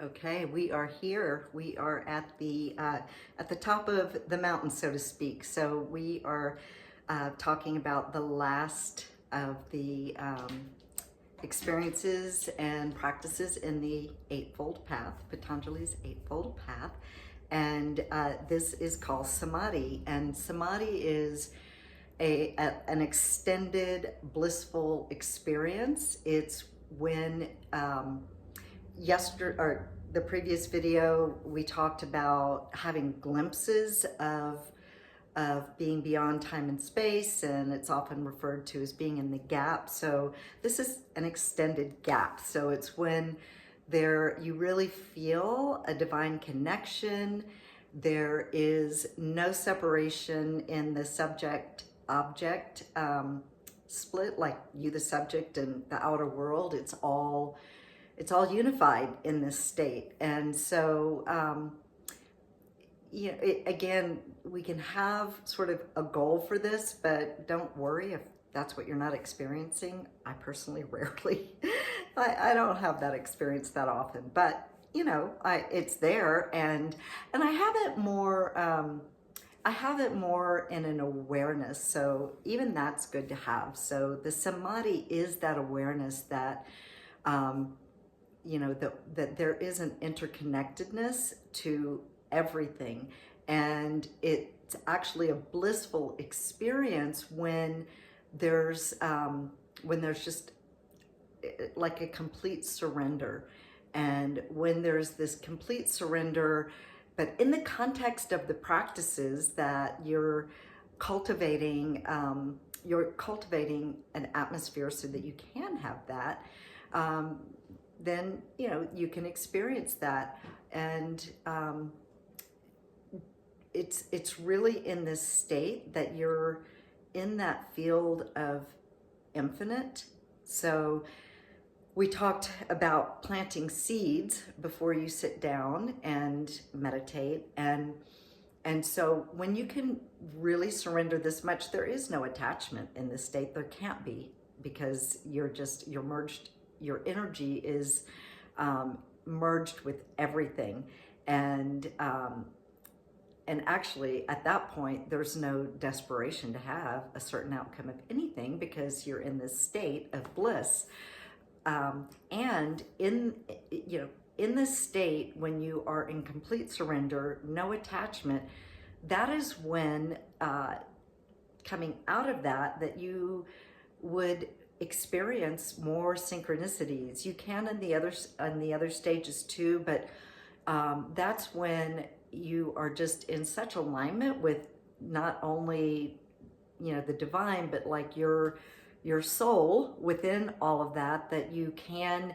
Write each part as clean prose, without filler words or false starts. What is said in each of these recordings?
Okay, we are here. We are at the top of the mountain, so to speak. So we are talking about the last of the experiences and practices in the Eightfold Path, Patanjali's Eightfold Path, and this is called Samadhi. And Samadhi is an extended blissful experience. It's when the previous video, we talked about having glimpses of being beyond time and space, and it's often referred to as being in the gap. So this is an extended gap. So it's when you really feel a divine connection. There is no separation in the subject-object split, like you the subject and the outer world. It's all unified in this state. And so, again, we can have sort of a goal for this, but don't worry if that's what you're not experiencing. I personally rarely, I don't have that experience that often, but it's there, and I have it more, in an awareness. So even that's good to have. So the Samadhi is that awareness that, that there is an interconnectedness to everything. And it's actually a blissful experience when there's just like a complete surrender. And when there's this complete surrender, but in the context of the practices that you're cultivating an atmosphere so that you can have that, then you can experience that. And it's really in this state that you're in that field of infinite. So we talked about planting seeds before you sit down and meditate, and so when you can really surrender this much, there is no attachment in this state. There can't be, because you're merged. Your energy is merged with everything, and actually at that point there's no desperation to have a certain outcome of anything, because you're in this state of bliss. And in this state, when you are in complete surrender, no attachment, that is when coming out of that you would experience more synchronicities. You can in the other stages too, but that's when you are just in such alignment with not only the divine, but like your soul within all of that you can,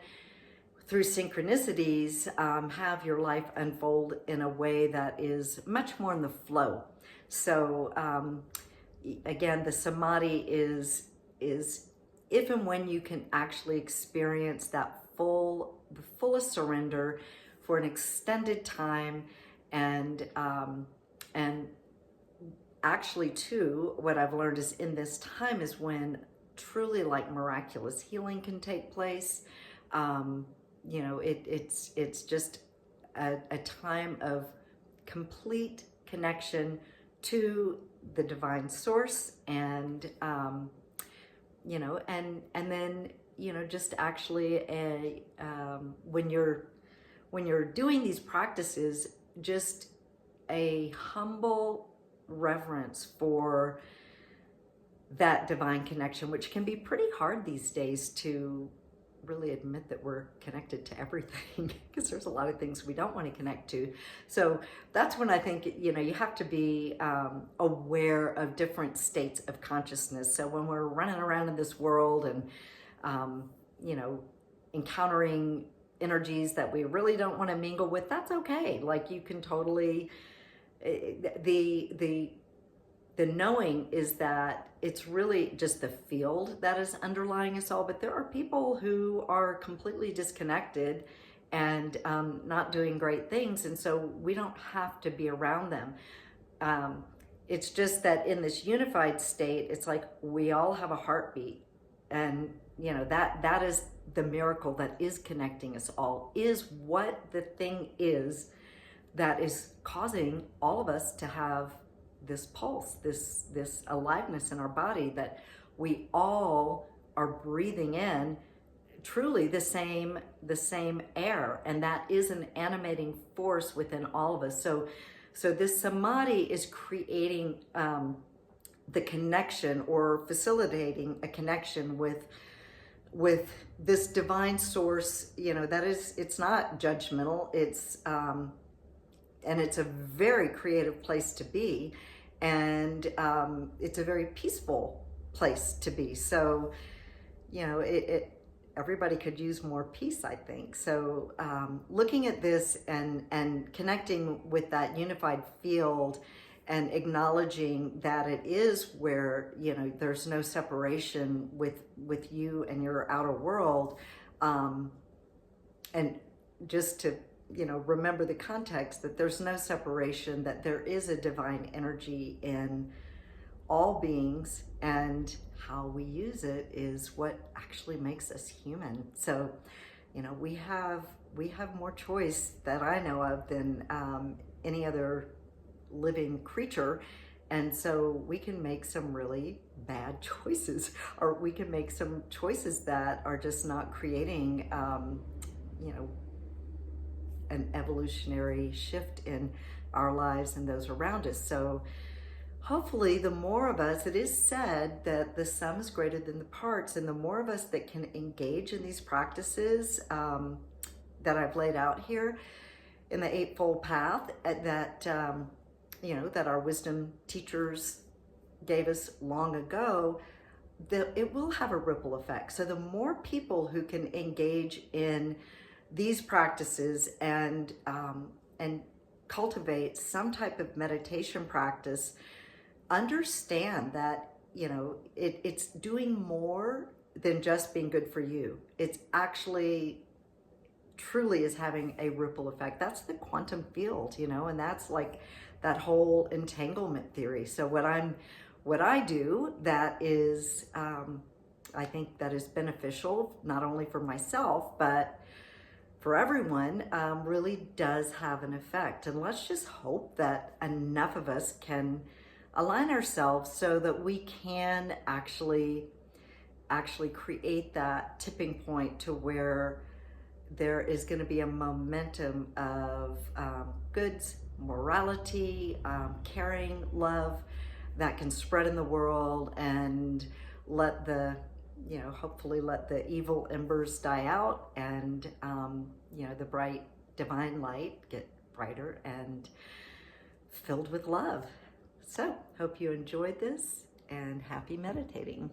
through synchronicities, have your life unfold in a way that is much more in the flow. So again, the Samadhi is if and when you can actually experience the fullest surrender for an extended time. And actually too, what I've learned is in this time is when truly like miraculous healing can take place. It's just a time of complete connection to the divine source, and and then just actually when you're doing these practices, just a humble reverence for that divine connection, which can be pretty hard these days to really admit that we're connected to everything, because there's a lot of things we don't want to connect to. So that's when I think you have to be aware of different states of consciousness. So when we're running around in this world and encountering energies that we really don't want to mingle with, that's okay. Like, you can totally, the knowing is that it's really just the field that is underlying us all. But there are people who are completely disconnected and not doing great things, and so we don't have to be around them. It's just that in this unified state, it's like we all have a heartbeat, and that is the miracle that is connecting us all, is what the thing is that is causing all of us to have this pulse, this aliveness in our body, that we all are breathing in truly the same air, and that is an animating force within all of us. So this samadhi is creating the connection, or facilitating a connection with this divine source, that is, it's not judgmental, it's and it's a very creative place to be, and it's a very peaceful place to be. So everybody could use more peace, I think. So looking at this and connecting with that unified field, and acknowledging that it is where, there's no separation with you and your outer world. And just to, remember the context, that there's no separation, that there is a divine energy in all beings, and how we use it is what actually makes us human. So, we have more choice that I know of than any other living creature. And so we can make some really bad choices, or we can make some choices that are just not creating, an evolutionary shift in our lives and those around us. So hopefully the more of us, it is said that the sum is greater than the parts, and the more of us that can engage in these practices that I've laid out here in the Eightfold Path, that that our wisdom teachers gave us long ago, it will have a ripple effect. So the more people who can engage in these practices and cultivate some type of meditation practice, understand that it's doing more than just being good for you. It's actually truly is having a ripple effect. That's the quantum field, and that's like that whole entanglement theory. So what I do that is, I think that is beneficial, not only for myself, but for everyone, really does have an effect. And let's just hope that enough of us can align ourselves so that we can actually create that tipping point to where there is going to be a momentum of goods, morality, caring, love that can spread in the world, and let the hopefully let the evil embers die out, and the bright divine light get brighter and filled with love. So hope you enjoyed this, and happy meditating.